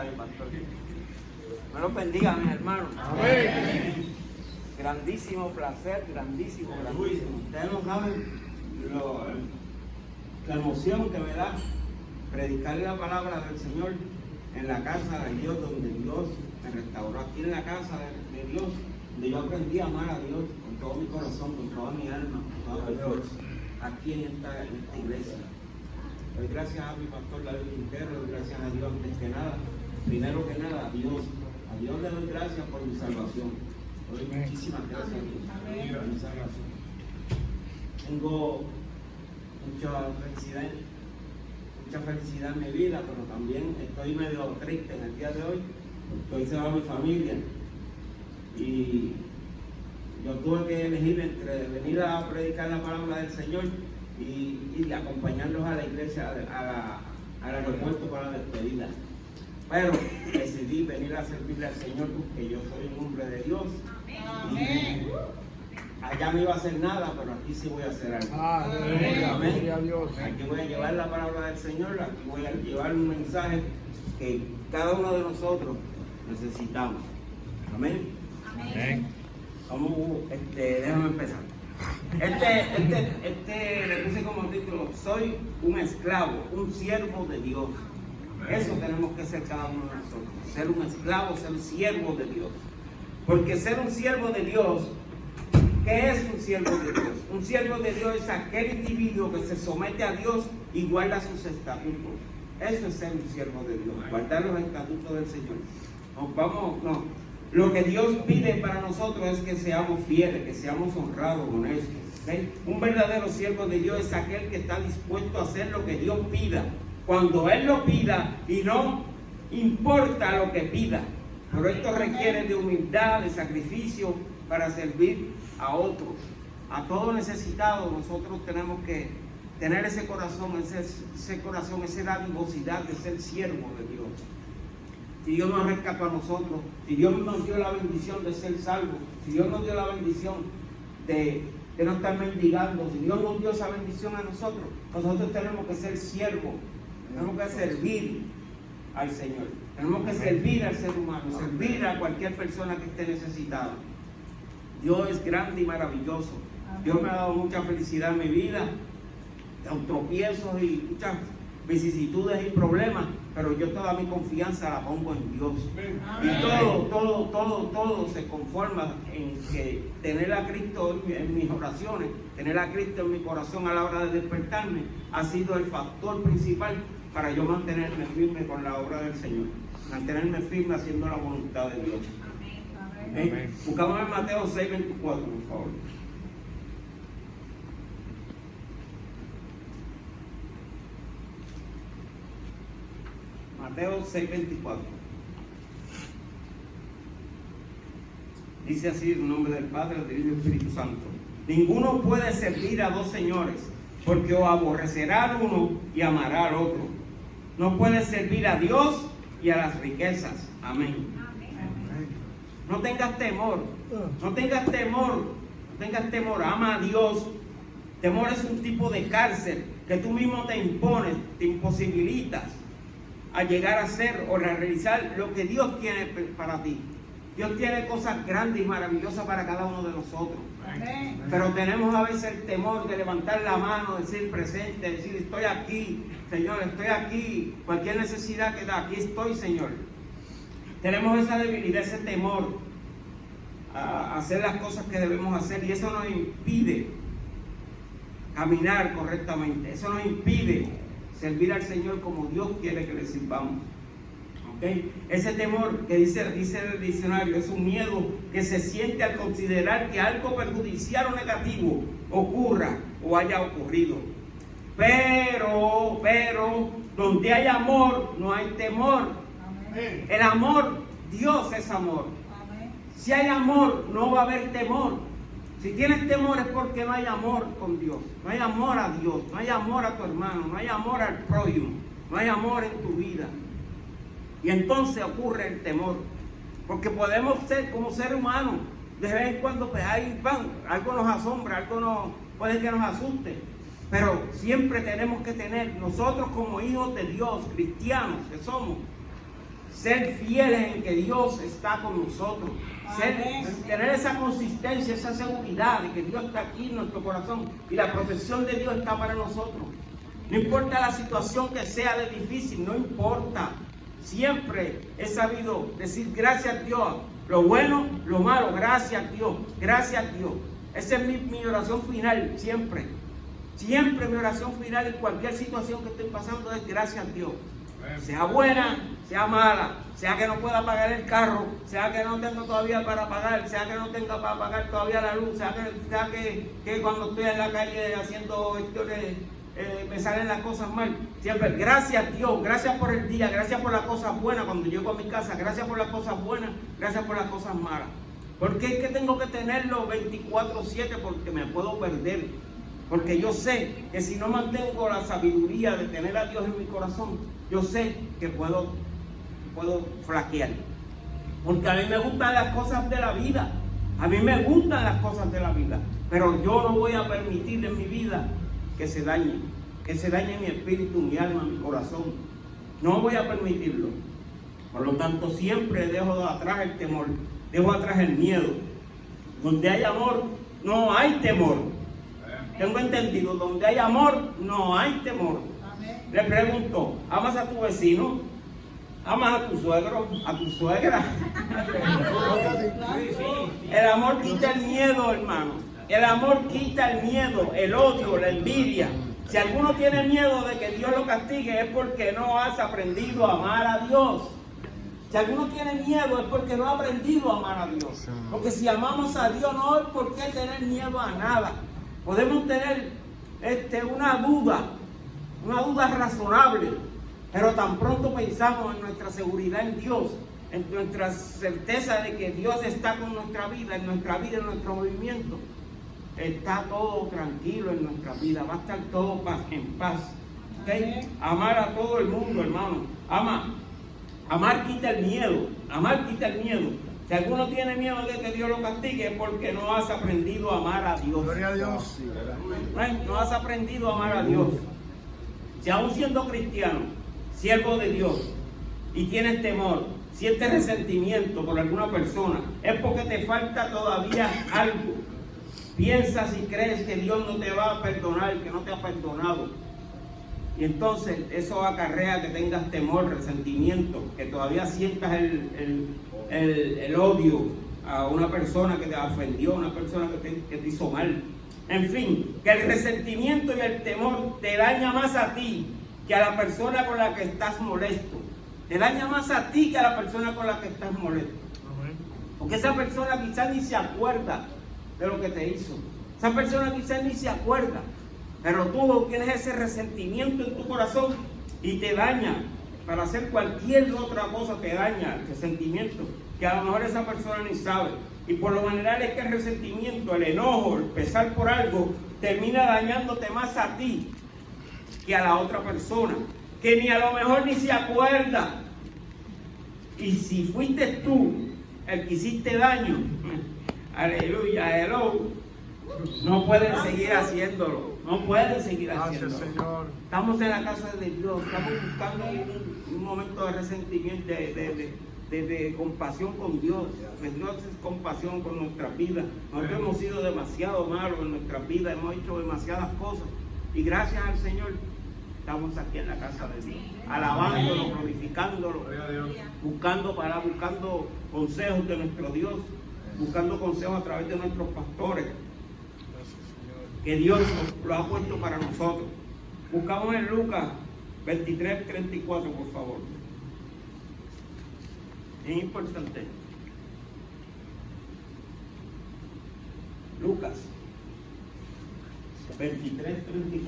está bien, pastor. Me lo bendiga, mis hermanos. Amén. Grandísimo placer, grandísimo. Ustedes no saben la emoción que me da predicar la palabra del Señor en la casa de Dios, donde Dios me restauró. Aquí en la casa de Dios, donde yo aprendí a amar a Dios con todo mi corazón, con toda mi alma, con toda mi fuerza. Aquí en esta iglesia. Doy gracias a mi pastor David Quintero, doy gracias a Dios antes que nada. Primero que nada, a Dios. A Dios le doy gracias por mi salvación. Doy muchísimas gracias a Dios por mi salvación. Tengo mucha felicidad en mi vida, pero también estoy medio triste en el día de hoy. Estoy se va mi familia. Y yo tuve que elegir entre venir a predicar la palabra del Señor y acompañarlos a la iglesia, al aeropuerto para la despedida. Pero decidí venir a servirle al Señor porque yo soy un hombre de Dios. Amén. Allá no iba a hacer nada, pero aquí sí voy a hacer algo. Amén. Aquí voy a llevar la palabra del Señor, aquí voy a llevar un mensaje que cada uno de nosotros necesitamos. Amén. Amén. Déjame empezar. Le puse como título: soy un esclavo, un siervo de Dios. Eso tenemos que ser cada uno de nosotros. Ser un esclavo, ser un siervo de Dios. Porque ser un siervo de Dios, ¿qué es un siervo de Dios? Un siervo de Dios es aquel individuo que se somete a Dios y guarda sus estatutos. Eso es ser un siervo de Dios, guardar los estatutos del Señor. Lo que Dios pide para nosotros es que seamos fieles, que seamos honrados, honestos. ¿Okay? Un verdadero siervo de Dios es aquel que está dispuesto a hacer lo que Dios pida, cuando Él lo pida, y no importa lo que pida. Pero esto requiere de humildad, de sacrificio para servir a otros. A todo necesitado nosotros tenemos que tener ese corazón, esa dadivosidad de ser siervo de Dios. Si Dios nos rescató a nosotros, si Dios nos dio la bendición de ser salvos, si Dios nos dio la bendición de no estar mendigando, si Dios nos dio esa bendición a nosotros tenemos que ser siervos, tenemos que servir al Señor, tenemos que servir al ser humano, servir a cualquier persona que esté necesitada. Dios es grande y maravilloso. Dios me ha dado mucha felicidad en mi vida, tropiezos y muchas vicisitudes y problemas, pero yo toda mi confianza la pongo en Dios. Y todo se conforma en que tener a Cristo en mis oraciones, tener a Cristo en mi corazón a la hora de despertarme, ha sido el factor principal para yo mantenerme firme con la obra del Señor, mantenerme firme haciendo la voluntad de Dios. Amén. Buscamos en Mateo 6:24, por favor. Mateo 6:24. Dice así en nombre del Padre, del Hijo y del Espíritu Santo: ninguno puede servir a dos señores, porque o aborrecerá al uno y amará al otro. No puede servir a Dios y a las riquezas. Amén. No tengas temor, ama a Dios. Temor es un tipo de cárcel que tú mismo te impones, te imposibilitas a llegar a hacer o a realizar lo que Dios tiene para ti. Dios tiene cosas grandes y maravillosas para cada uno de nosotros. Amén. Pero tenemos a veces el temor de levantar la mano, decir presente, decir estoy aquí, Señor, estoy aquí. Cualquier necesidad que da, aquí estoy, Señor. Tenemos esa debilidad, ese temor a hacer las cosas que debemos hacer, y eso nos impide caminar correctamente. Eso nos impide servir al Señor como Dios quiere que le sirvamos. ¿Okay? Ese temor que dice el diccionario es un miedo que se siente al considerar que algo perjudicial o negativo ocurra o haya ocurrido. Pero donde hay amor no hay temor. Amén. El amor, Dios es amor. Amén. Si hay amor no va a haber temor. Si tienes temor es porque no hay amor con Dios, no hay amor a Dios, no hay amor a tu hermano, no hay amor al prójimo, no hay amor en tu vida. Y entonces ocurre el temor, porque podemos ser como seres humanos, de vez en cuando pues algo nos asombra, puede que nos asuste, pero siempre tenemos que tener, nosotros como hijos de Dios, cristianos que somos, ser fieles en que Dios está con nosotros, tener esa consistencia, esa seguridad de que Dios está aquí en nuestro corazón y la protección de Dios está para nosotros. No importa la situación que sea de difícil, no importa. Siempre he sabido decir gracias a Dios, lo bueno, lo malo, gracias a Dios, gracias a Dios. Esa es mi oración final, siempre. Siempre mi oración final en cualquier situación que esté pasando es gracias a Dios. Sea buena, sea mala, sea que no pueda pagar el carro, sea que no tenga todavía para pagar, sea que no tenga para pagar todavía la luz, sea que cuando estoy en la calle haciendo cuestiones me salen las cosas mal. Siempre, gracias a Dios, gracias por el día, gracias por las cosas buenas cuando llego a mi casa, gracias por las cosas buenas, gracias por las cosas malas. Porque es que tengo que tenerlo 24/7 porque me puedo perder. Porque yo sé que si no mantengo la sabiduría de tener a Dios en mi corazón, yo sé que puedo flaquear. Porque a mí me gustan las cosas de la vida. A mí me gustan las cosas de la vida. Pero yo no voy a permitir en mi vida que se dañe mi espíritu, mi alma, mi corazón. No voy a permitirlo. Por lo tanto, siempre dejo atrás el temor, dejo atrás el miedo. Donde hay amor, no hay temor. Tengo entendido, donde hay amor, no hay temor. Le pregunto, ¿amas a tu vecino? ¿Amas a tu suegro? ¿A tu suegra? El amor quita el miedo, hermano. El amor quita el miedo, el odio, la envidia. Si alguno tiene miedo de que Dios lo castigue, es porque no has aprendido a amar a Dios. Si alguno tiene miedo, es porque no ha aprendido a amar a Dios. Porque si amamos a Dios, no hay por qué tener miedo a nada. Podemos tener una duda razonable, pero tan pronto pensamos en nuestra seguridad en Dios, en nuestra certeza de que Dios está con nuestra vida, en nuestro movimiento, está todo tranquilo en nuestra vida, va a estar todo en paz. ¿Okay? Amar a todo el mundo, hermano. Amar quita el miedo, Si alguno tiene miedo de que Dios lo castigue, es porque no has aprendido a amar a Dios. Gloria a Dios. No has aprendido a amar a Dios. Si aún siendo cristiano, siervo de Dios, y tienes temor, sientes resentimiento por alguna persona, es porque te falta todavía algo. Piensas y crees que Dios no te va a perdonar, que no te ha perdonado. Y entonces eso acarrea que tengas temor, resentimiento, que todavía sientas el odio a una persona que te ofendió, una persona que te hizo mal. En fin, que el resentimiento y el temor te daña más a ti que a la persona con la que estás molesto. Te daña más a ti que a la persona con la que estás molesto. Porque esa persona quizás ni se acuerda de lo que te hizo. Esa persona quizás ni se acuerda. Pero tú tienes ese resentimiento en tu corazón y te daña. Para hacer cualquier otra cosa te daña el resentimiento, que a lo mejor esa persona ni sabe. Y por lo general es que el resentimiento, el enojo, el pesar por algo, termina dañándote más a ti que a la otra persona, que ni a lo mejor ni se acuerda. Y si fuiste tú el que hiciste daño, aleluya, hello, no pueden seguir haciéndolo. No pueden seguir haciéndolo. Gracias, Señor. Estamos en la casa de Dios, estamos buscando un momento de resentimiento, de compasión con Dios. Pues Dios es compasión con nuestra vida. Nosotros hemos sido demasiado malos en nuestra vida, hemos hecho demasiadas cosas. Y gracias al Señor, estamos aquí en la casa de Dios, alabándolo, glorificándolo, buscando consejos de nuestro Dios, buscando consejos a través de nuestros pastores, que Dios lo ha puesto para nosotros. Buscamos en Lucas 23:34, por favor. Es importante. Lucas 23:34.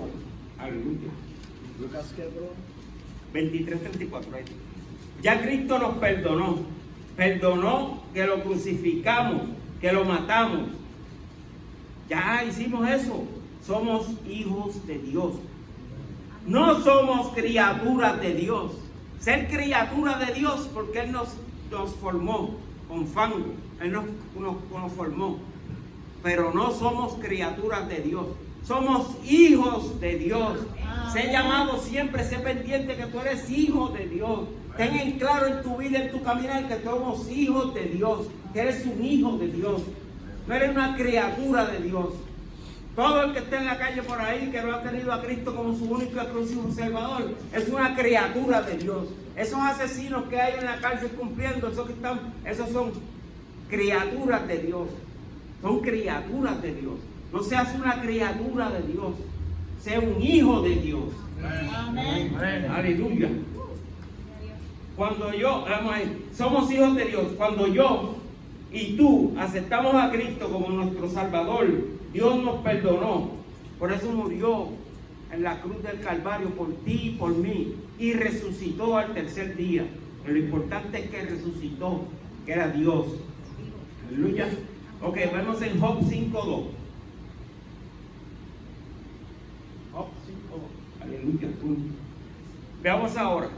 Aleluya. Lucas, ¿qué, bro? 23:34. Ya Cristo nos perdonó que lo crucificamos, que lo matamos. Ya hicimos eso. Somos hijos de Dios. No somos criaturas de Dios. Ser criatura de Dios porque Él nos formó con fango. Él nos formó. Pero no somos criaturas de Dios. Somos hijos de Dios. Sé llamado siempre, sé pendiente que tú eres hijo de Dios. Ten en claro en tu vida, en tu caminar, que somos hijos de Dios, que eres un hijo de Dios, no eres una criatura de Dios. Todo el que esté en la calle por ahí, que no ha tenido a Cristo como su único y exclusivo Salvador, es una criatura de Dios. Esos asesinos que hay en la cárcel cumpliendo, esos son criaturas de Dios. Son criaturas de Dios. No seas una criatura de Dios, sea un hijo de Dios. Amén. Aleluya. Cuando somos hijos de Dios. Cuando yo y tú aceptamos a Cristo como nuestro Salvador, Dios nos perdonó. Por eso murió en la cruz del Calvario por ti y por mí. Y resucitó al tercer día. Pero lo importante es que resucitó, que era Dios. Aleluya. Ok, vamos en Job 5:2. Job 5:2. Aleluya. Veamos ahora.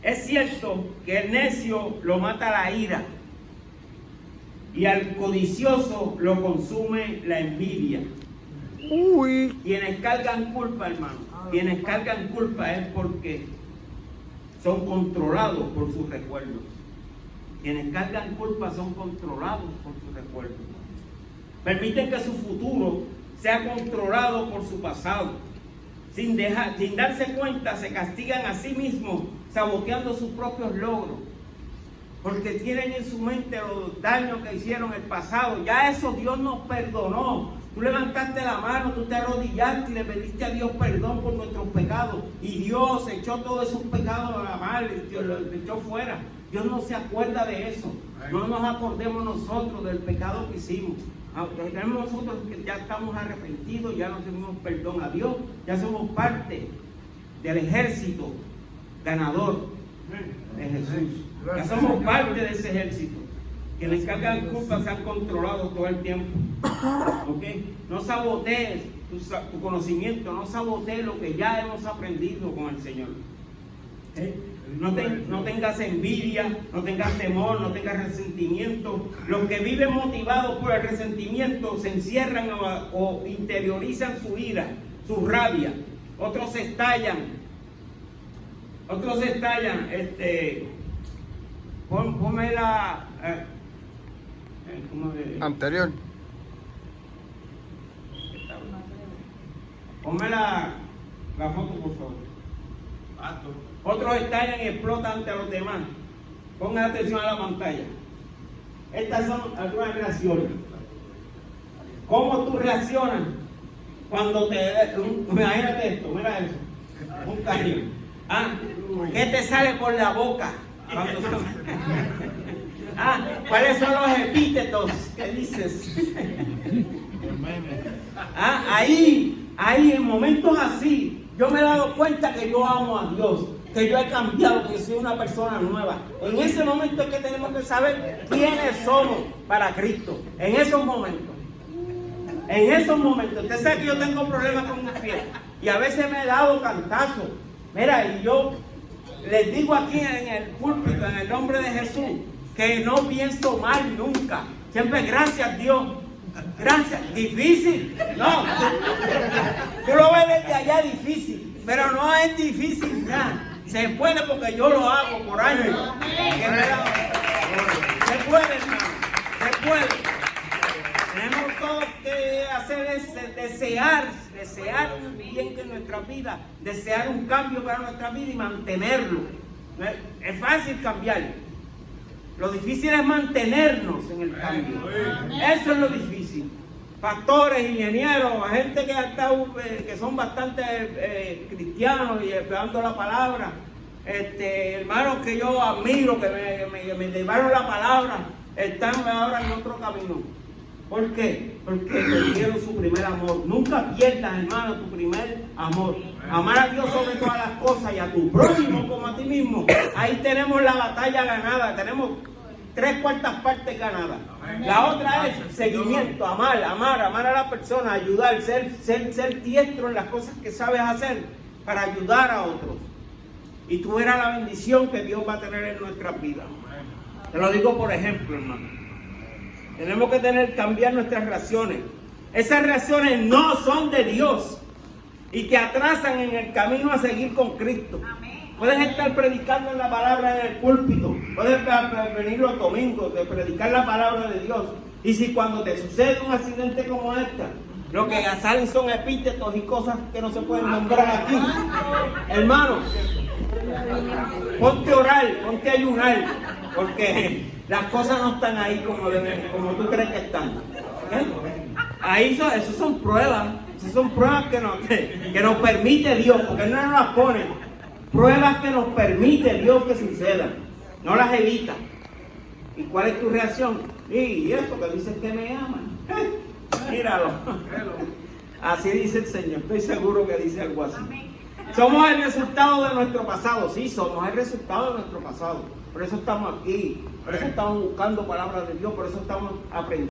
Es cierto que el necio lo mata la ira y al codicioso lo consume la envidia. Quienes cargan culpa, hermano, quienes cargan culpa es porque son controlados por sus recuerdos. Quienes cargan culpa son controlados por sus recuerdos. Permiten que su futuro sea controlado por su pasado. Sin darse cuenta, se castigan a sí mismos, saboteando sus propios logros. Porque tienen en su mente los daños que hicieron en el pasado. Ya eso Dios nos perdonó. Tú levantaste la mano, tú te arrodillaste y le pediste a Dios perdón por nuestros pecados. Y Dios echó todos esos pecados a la mar, los echó fuera. Dios no se acuerda de eso. No nos acordemos nosotros del pecado que hicimos. Tenemos nosotros que ya estamos arrepentidos, ya nos pedimos perdón a Dios, ya somos parte del ejército ganador de Jesús. Ya somos parte de ese ejército. Quienes cargan culpa se han controlado todo el tiempo. ¿Okay? No sabotees tu conocimiento, no sabotees lo que ya hemos aprendido con el Señor. No tengas envidia, no tengas temor, no tengas resentimiento. Los que viven motivados por el resentimiento se encierran o interiorizan su ira, su rabia. Otros estallan. Ponme la anterior. Ponme la foto, por favor. Otros estallan y explotan ante los demás. Pongan atención a la pantalla. Estas son algunas reacciones. ¿Cómo tú reaccionas cuando imagínate esto, mira eso, un cañón? ¿Qué te sale por la boca? ¿Cuáles son los epítetos que dices? Ahí en momentos así, yo me he dado cuenta que yo amo a Dios, que yo he cambiado, que soy una persona nueva. En ese momento es que tenemos que saber quiénes somos para Cristo. En esos momentos. Usted sabe que yo tengo problemas con mis pies y a veces me he dado cantazos. Mira, y yo les digo aquí en el púlpito, en el nombre de Jesús, que no pienso mal nunca. Siempre gracias Dios. Gracias. Difícil. No. Tú lo ves desde allá difícil, pero no es difícil ya. Se puede porque yo lo hago por años. Se puede, hermano. Se puede. Tenemos todo que hacer es desear un bien en nuestra vida, desear un cambio para nuestra vida y mantenerlo. Es fácil cambiar. Lo difícil es mantenernos en el cambio. Eso es lo difícil. Pastores, ingenieros, gente que ha estado, que son bastante cristianos y esperando la palabra, hermanos que yo admiro, que me llevaron la palabra, están ahora en otro camino. ¿Por qué? Porque perdieron su primer amor. Nunca pierdas, hermano, tu primer amor. Amar a Dios sobre todas las cosas y a tu prójimo como a ti mismo. Ahí tenemos la batalla ganada. Tenemos 3/4 partes ganadas. La otra es seguimiento, amar a la persona, ayudar, ser diestro en las cosas que sabes hacer para ayudar a otros. Y tú verás la bendición que Dios va a tener en nuestras vidas. Te lo digo por ejemplo, hermano. Tenemos que cambiar nuestras reacciones. Esas reacciones no son de Dios y te atrasan en el camino a seguir con Cristo. Puedes estar predicando en la palabra en el púlpito. Puedes venir los domingos de predicar la palabra de Dios. Y si cuando te sucede un accidente como este, lo que salen son epítetos y cosas que no se pueden nombrar aquí, hermano, ponte a orar, ponte a ayunar, porque las cosas no están ahí como tú crees que están. Ahí esas son pruebas que nos permite Dios, porque no nos las pone. Pruebas que nos permite Dios que sucedan, no las evita. ¿Y cuál es tu reacción? Y eso que dicen que me aman. Míralo. Así dice el Señor, estoy seguro que dice algo así. Somos el resultado de nuestro pasado, sí, somos el resultado de nuestro pasado. Por eso estamos aquí, por eso estamos buscando palabras de Dios, por eso estamos aprendiendo.